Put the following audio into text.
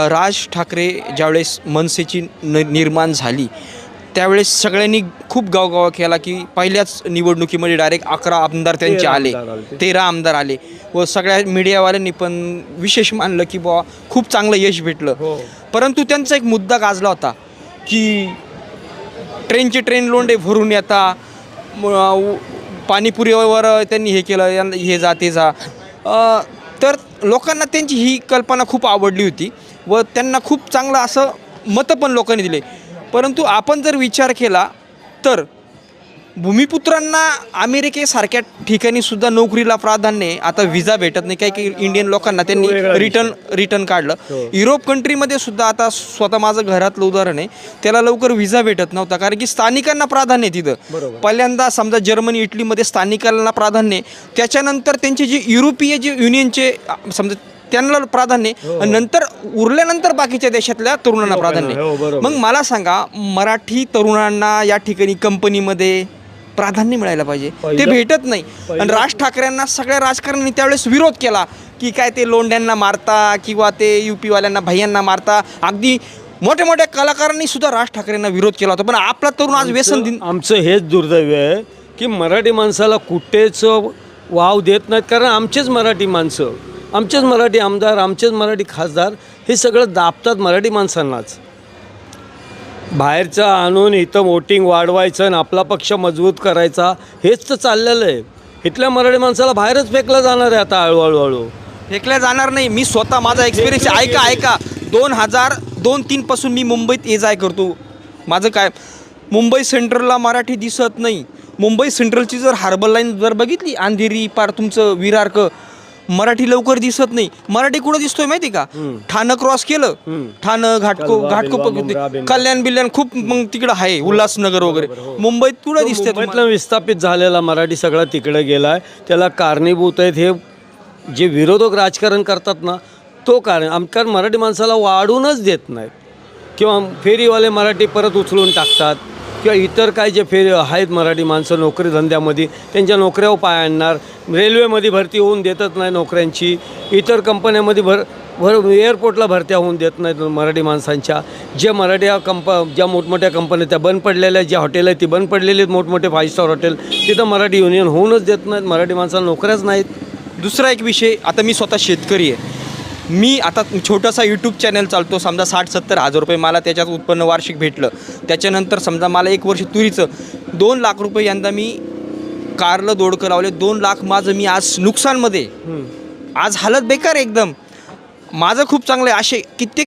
राज ठाकरे ज्यावेळेस मनसेची निर्माण झाली त्यावेळेस सगळ्यांनी खूप गावगावा केला की पहिल्याच निवडणुकीमध्ये डायरेक्ट 11 आमदार त्यांचे आले, 13 आमदार आले व सगळ्या मीडियावाल्यांनी पण विशेष मानलं की बुवा खूप चांगलं यश भेटलं. परंतु त्यांचा एक मुद्दा गाजला होता की ट्रेन लोंढे भरून येता, पाणीपुरीवर त्यांनी हे केलं, हे जा ते जा. तर लोकांना त्यांची ही कल्पना खूप आवडली होती व त्यांना खूप चांगलं असं मतं पण लोकांनी दिले. परंतु आपण जर विचार केला तर भूमिपुत्रांना अमेरिकेसारख्या ठिकाणी सुद्धा नोकरीला प्राधान्य आहे. आता व्हिसा भेटत नाही, काही काही इंडियन लोकांना त्यांनी रिटर्न काढलं. युरोप कंट्रीमध्ये सुद्धा आता स्वतः माझं घरातलं उदाहरण आहे, त्याला लवकर व्हिसा भेटत नव्हता कारण की स्थानिकांना प्राधान्य आहे तिथं. पहिल्यांदा समजा जर्मनी इटलीमध्ये स्थानिकांना प्राधान्य, त्याच्यानंतर त्यांचे जे युरोपीय जे युनियनचे समजा त्यांना प्राधान्य, नंतर उरल्यानंतर बाकीच्या देशातल्या तरुणांना प्राधान्य. मग मला सांगा, मराठी तरुणांना या ठिकाणी कंपनीमध्ये प्राधान्य मिळायला पाहिजे, ते भेटत नाही. आणि राज ठाकरेंना सगळ्या राजकारण्यांनी त्यावेळेस विरोध केला की काय ते लोंढ्यांना मारता किंवा ते युपीवाल्यांना भैयांना मारता. अगदी मोठ्या मोठ्या कलाकारांनी सुद्धा राज ठाकरेंना विरोध केला होता. पण आपला तरुण आज व्यसन दिन. आमचं हेच दुर्दैव आहे की मराठी माणसाला कुठेच वाव देत नाहीत, कारण आमचेच मराठी माणसं, आमचेच मराठी आमदार, आमचेच मराठी खासदार हे सगळं दाबतात मराठी माणसांनाच. बाहेरचं आणून इथं वोटिंग वाढवायचं आणि आपला पक्ष मजबूत करायचा, हेच तर चाललेलं आहे. इथल्या मराठी माणसाला बाहेरच फेकलं जाणार आहे आता हळूहळू. फेकल्या जाणार नाही. मी स्वतः माझा एक्सपिरियन्स ऐका 2002-03 पासून मी मुंबईत ये जाय करतो. माझं काय, मुंबई सेंट्रलला मराठी दिसत नाही. मुंबई सेंट्रलची जर हार्बर लाईन जर बघितली, अंधेरी पार तुमचं विरारक, मराठी लवकर दिसत नाही. मराठी कुठं दिसतोय माहिती का? ठाणं क्रॉस केलं, ठाणं घाटको कल्याण बिल्याण खूप मग तिकडं आहे, उल्हासनगर वगैरे. मुंबईत कुठं दिसते? मुंबईतला विस्थापित झालेला मराठी सगळा तिकडे गेलाय. त्याला कारणीभूत आहेत हे जे विरोधक राजकारण करतात ना, तो कारण. कारण मराठी माणसाला वाढूनच देत नाहीत, किंवा फेरीवाले मराठी परत उचलून टाकतात, किंवा इतर काय जे आहेत मराठी माणसं नोकरी धंद्यामध्ये त्यांच्या नोकऱ्यावर पाय आणणार. रेल्वेमध्ये भरती होऊन देतच नाही नोकऱ्यांची, इतर कंपन्यामध्ये एअरपोर्टला भरत्या होऊन देत नाहीत मराठी माणसांच्या. जे मराठी ज्या मोठमोठ्या कंपन्या त्या बंद पडलेल्या, ज्या हॉटेल आहेत ती बंद पडलेली आहेत, मोठमोठे 5 स्टार हॉटेल, तिथं मराठी युनियन होऊनच देत नाहीत. मराठी माणसाला नोकऱ्याच नाहीत. दुसरा एक विषय, आता मी स्वतः शेतकरी आहे. मी आता छोटासा यूट्यूब चॅनल चालतो, समजा 60-70 हजार रुपये मला त्याच्यात उत्पन्न वार्षिक भेटलं. त्याच्यानंतर समजा मला 1 वर्ष तुरीचं 2 लाख रुपये यंदा मी कारलं दोडकं लावले, 2 लाख माझं मी आज नुकसानमध्ये. आज हालत बेकार एकदम. माझं खूप चांगलं आहे. असे कित्येक